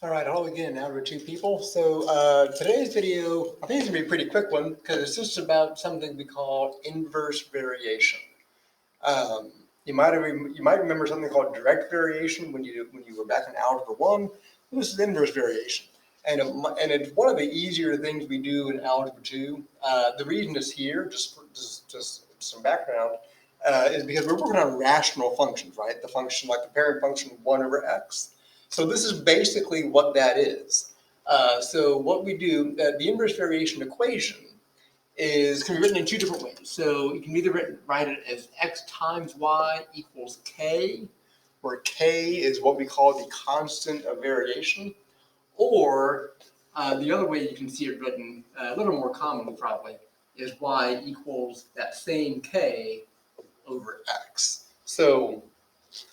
All right, hello again, Algebra 2 people. So today's video, I think it's going to be a pretty quick one because it's just about something we call inverse variation. Um, you might remember something called direct variation when you were back in Algebra 1. This is inverse variation. And it's one of the easier things we do in Algebra 2. The reason it's here, just some background, is because we're working on rational functions, right? The function, like the parent function 1 over x. So this is basically what that is. So what we do, the inverse variation equation can be written in two different ways. So you can either write it as x times y equals k, where k is what we call the constant of variation, or the other way you can see it written, a little more commonly probably, is y equals that same k over x. So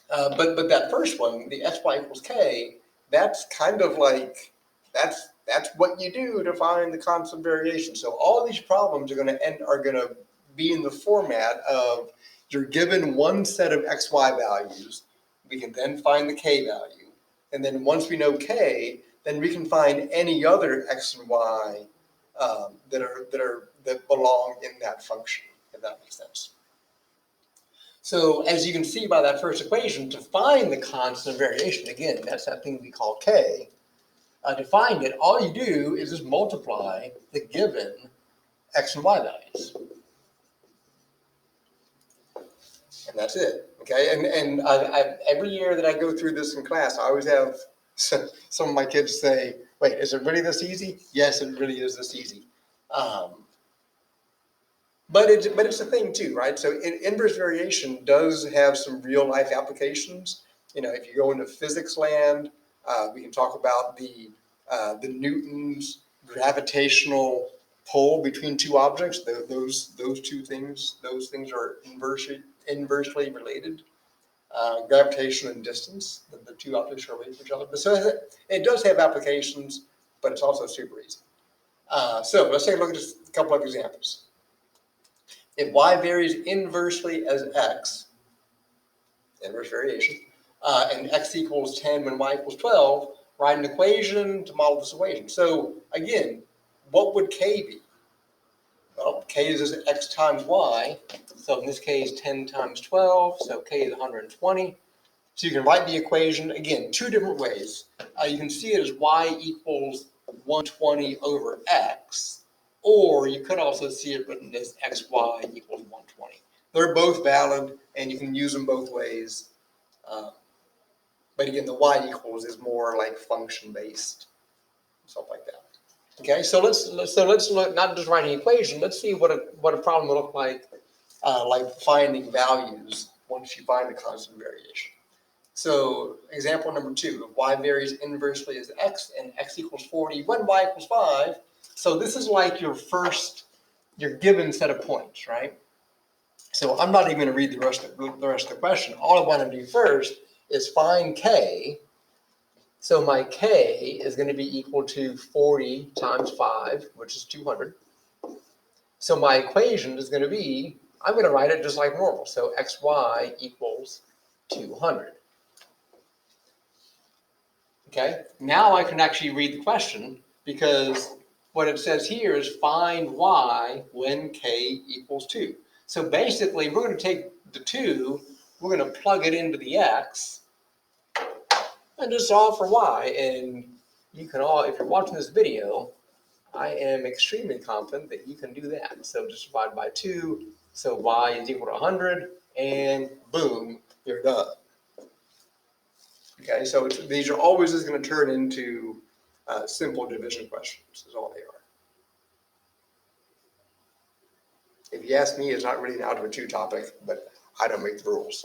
but that first one, the sy equals k, that's kind of like that's what you do to find the constant variation. So all these problems are going to be in the format of you're given one set of xy values. We can then find the k value, and then once we know k, then we can find any other x and y that belong in that function. If that makes sense. So as you can see by that first equation, to find the constant of variation, again, that's that thing we call k, to find it, all you do is just multiply the given x and y values. And that's it, okay? And every year that I go through this in class, I always have some of my kids say, wait, is it really this easy? Yes, it really is this easy. But it's a thing too, right? So inverse variation does have some real life applications. You know, if you go into physics land, we can talk about the Newton's gravitational pull between two objects. Those things are inversely related. Gravitation and distance, the two objects are related to each other. But so it does have applications, but it's also super easy. So let's take a look at just a couple of examples. If y varies inversely as x, inverse variation, and x equals 10 when y equals 12, write an equation to model this equation. So again, what would k be? Well, k is just x times y. So in this case, 10 times 12, so k is 120. So you can write the equation, again, two different ways. You can see it as y equals 120 over x, or you could also see it written as xy equals 120. They're both valid, and you can use them both ways. But again, the y equals is more like function-based, stuff like that. Okay, so let's look, not just writing an equation, let's see what a problem will look like finding values once you find the constant variation. So example number 2, if y varies inversely as x and x equals 40 when y equals 5. So this is like your given set of points, right? So I'm not even going to read the rest of the question. All I want to do first is find k. So my k is going to be equal to 40 times 5, which is 200. So my equation is going to be, I'm going to write it just like normal. So xy equals 200. Okay, now I can actually read the question because what it says here is find y when k equals 2. So basically, we're going to take the 2, we're going to plug it into the x, and just solve for y. And you can all, if you're watching this video, I am extremely confident that you can do that. So just divide by 2, so y is equal to 100, and boom, you're done. Okay, so these are always just going to turn into simple division questions, is all they are. If you ask me, it's not really an Algebra 2 topic, but I don't make the rules.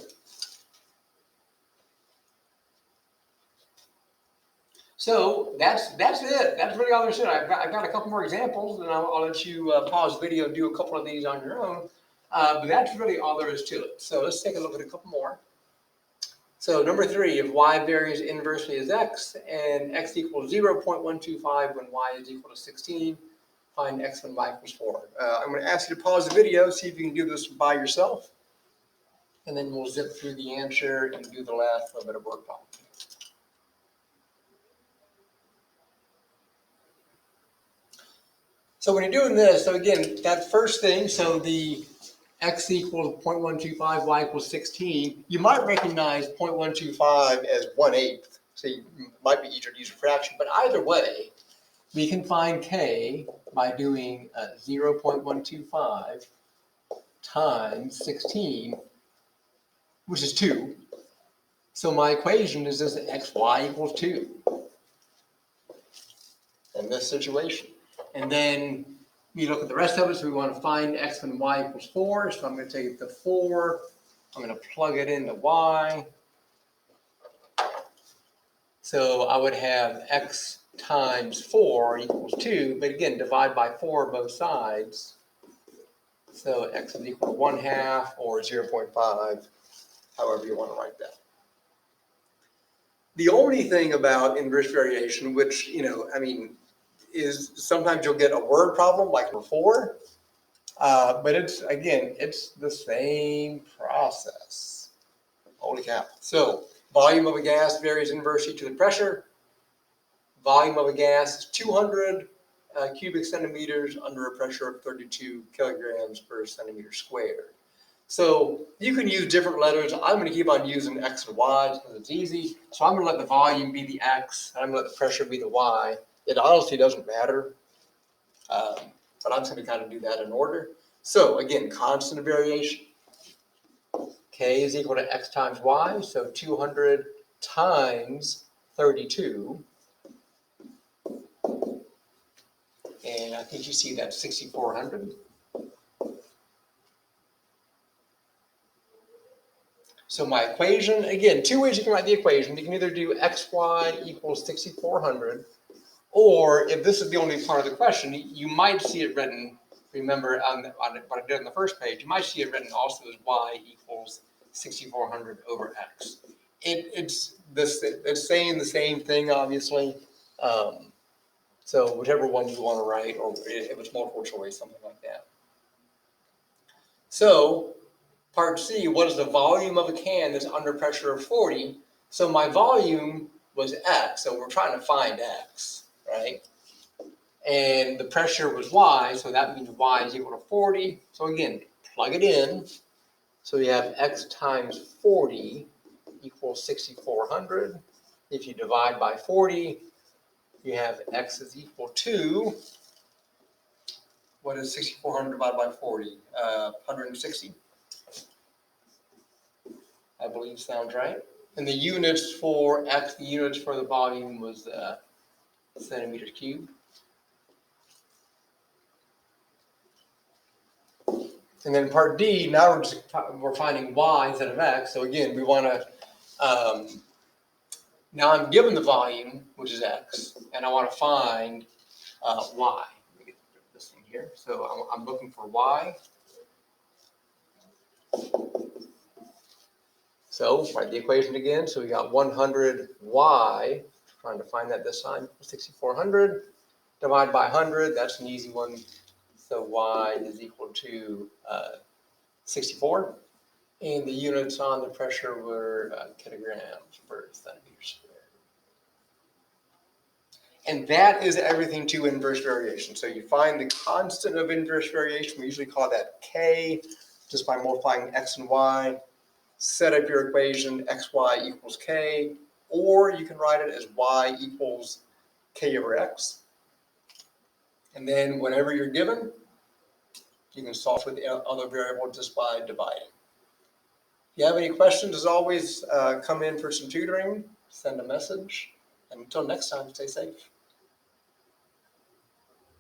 So that's it. That's really all there's to it. I've got a couple more examples, and I'll let you pause the video and do a couple of these on your own. But that's really all there is to it. So let's take a look at a couple more. So number 3, if y varies inversely as x and x equals 0.125 when y is equal to 16, find x when y equals 4. I'm going to ask you to pause the video, see if you can do this by yourself, and then we'll zip through the answer and do the last little bit of work problem. So when you're doing this, so again, that first thing, so the x equals 0.125, y equals 16, you might recognize 0.125 as 1/8. So it might be easier to use a fraction, but either way, we can find k by doing 0.125 times 16, which is 2. So my equation is just xy equals 2 in this situation. And then you look at the rest of it, so we want to find x when y equals 4. So I'm going to take the 4, I'm going to plug it into y. So I would have x times 4 equals 2, but again, divide by 4 both sides. So x is equal to 1/2 or 0.5, however you want to write that. The only thing about inverse variation, which, is sometimes you'll get a word problem like before, but it's the same process. Holy cow. So volume of a gas varies inversely to the pressure. Volume of a gas is 200 cubic centimeters under a pressure of 32 kilograms per centimeter squared. So you can use different letters. I'm going to keep on using x and y because it's easy. So I'm going to let the volume be the x, and I'm going to let the pressure be the y. It honestly doesn't matter, but I'm just going to kind of do that in order. So again, constant variation. K is equal to x times y, so 200 times 32. And I think you see that 6,400. So my equation, again, two ways you can write the equation. You can either do xy equals 6,400, or if this is the only part of the question, you might see it written, remember on what I did on the first page, you might see it written also as y equals 6,400 over x. It's saying the same thing, obviously. So whichever one you want to write, or if it's multiple choice, something like that. So part C, what is the volume of a can that's under pressure of 40? So my volume was x, so we're trying to find x, right? And the pressure was y, so that means y is equal to 40. So again, plug it in. So we have x times 40 equals 6,400. If you divide by 40, you have x is equal to, what is 6,400 divided by 40? 160. I believe sounds right. And the units for x, the units for the volume was centimeters cubed. And then part D, now we're finding y instead of x. So again, we want to, now I'm given the volume, which is x, and I want to find y. Let me get this thing here. So I'm looking for y. So write the equation again. So we got 100y, trying to find that this time, 6,400. Divide by 100, that's an easy one. So y is equal to 64. And the units on the pressure were kilograms per centimeter squared. And that is everything to inverse variation. So you find the constant of inverse variation. We usually call that k, just by multiplying x and y. Set up your equation, xy equals k, or you can write it as y equals k over x. And then whenever you're given, you can solve for the other variable just by dividing. If you have any questions, as always, come in for some tutoring, send a message, and until next time, stay safe.